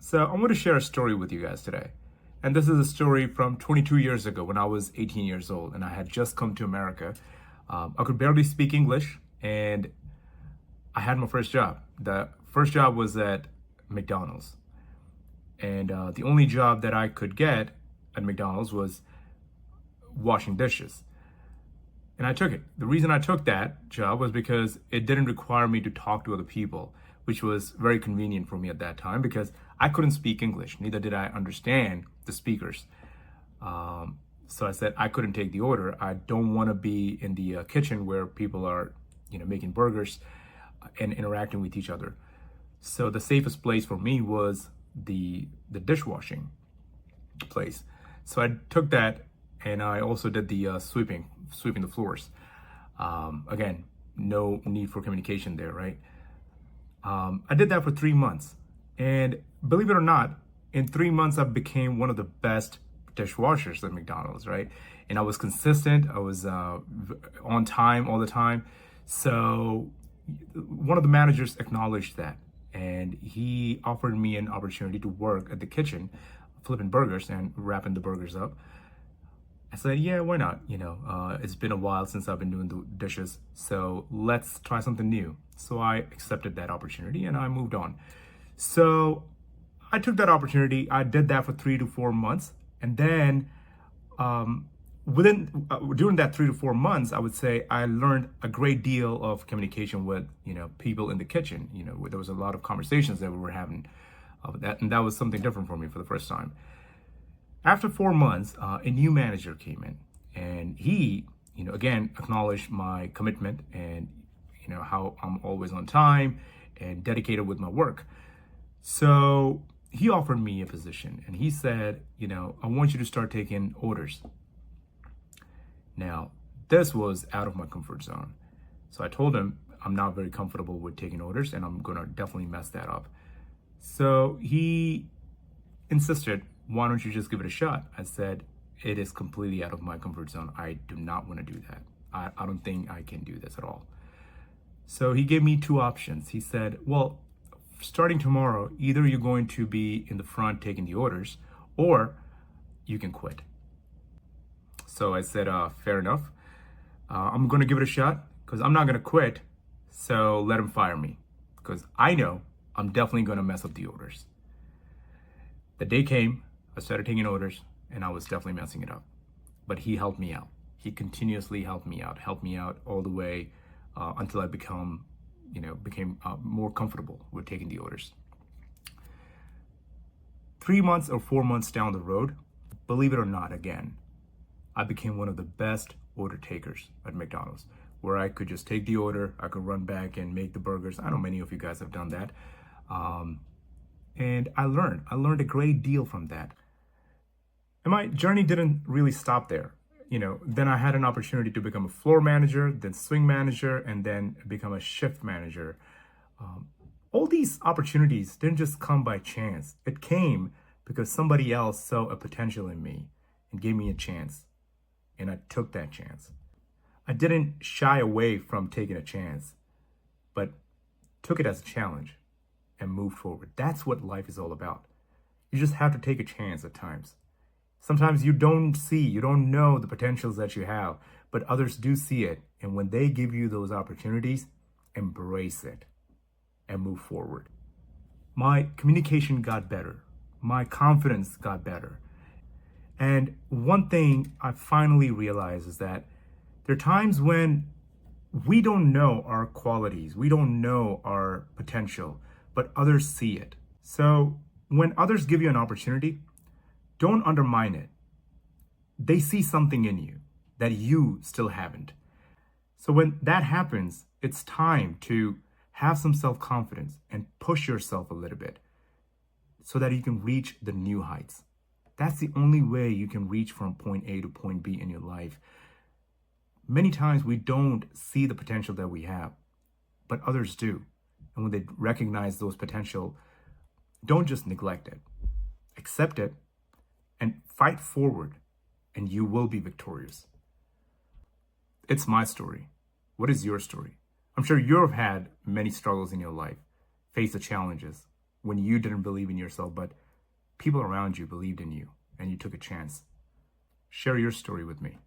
So I want to share a story with you guys today. And this is a story from 22 years ago when I was 18 years old and I had just come to America. I could barely speak English and I had my first job. The first job was at McDonald's. And the only job that I could get at McDonald's was washing dishes. And I took it. The reason I took that job was because it didn't require me to talk to other people, which was very convenient for me at that time because I couldn't speak English. Neither did I understand the speakers. So I said I couldn't take the order. I don't want to be in the kitchen where people are, making burgers and interacting with each other. So the safest place for me was the dishwashing place. So I took that, and I also did the sweeping the floors. Again, no need for communication there, right? I did that for 3 months, and believe it or not, in 3 months I became one of the best dishwashers at McDonald's, right? And I was consistent. I was on time all the time. So one of the managers acknowledged that, and he offered me an opportunity to work at the kitchen, flipping burgers and wrapping the burgers up. I said, yeah, why not? It's been a while since I've been doing the dishes, so let's try something new. So I accepted that opportunity and I moved on. So I took that opportunity. I did that for 3 to 4 months, and then during that 3 to 4 months, I would say I learned a great deal of communication with people in the kitchen. There was a lot of conversations that we were having, and that was something different for me for the first time. After 4 months, a new manager came in, and he, again, acknowledged my commitment and, how I'm always on time and dedicated with my work. So he offered me a position, and he said, I want you to start taking orders. Now, this was out of my comfort zone. So I told him I'm not very comfortable with taking orders, and I'm going to definitely mess that up. So he insisted, why don't you just give it a shot? I said, it is completely out of my comfort zone. I do not want to do that. I don't think I can do this at all. So he gave me two options. He said, well, starting tomorrow, either you're going to be in the front taking the orders, or you can quit. So I said, fair enough. I'm going to give it a shot because I'm not going to quit. So let him fire me because I know I'm definitely going to mess up the orders. The day came, I started taking orders, and I was definitely messing it up. But he helped me out. He continuously helped me out all the way until I became more comfortable with taking the orders. 3 months or 4 months down the road, believe it or not, again, I became one of the best order takers at McDonald's, where I could just take the order, I could run back and make the burgers. I know many of you guys have done that. And I learned a great deal from that. And my journey didn't really stop there. Then I had an opportunity to become a floor manager, then swing manager, and then become a shift manager. All these opportunities didn't just come by chance. It came because somebody else saw a potential in me and gave me a chance. And I took that chance. I didn't shy away from taking a chance, but took it as a challenge and moved forward. That's what life is all about. You just have to take a chance at times. Sometimes you don't know the potentials that you have, but others do see it. And when they give you those opportunities, embrace it and move forward. My communication got better. My confidence got better. And one thing I finally realized is that there are times when we don't know our qualities, we don't know our potential, but others see it. So when others give you an opportunity, don't undermine it. They see something in you that you still haven't. So when that happens, it's time to have some self-confidence and push yourself a little bit so that you can reach the new heights. That's the only way you can reach from point A to point B in your life. Many times we don't see the potential that we have, but others do. And when they recognize those potential, don't just neglect it. Accept it and fight forward, and you will be victorious. It's my story. What is your story? I'm sure you've had many struggles in your life, faced the challenges. when you didn't believe in yourself, but people around you believed in you and you took a chance. Share your story with me.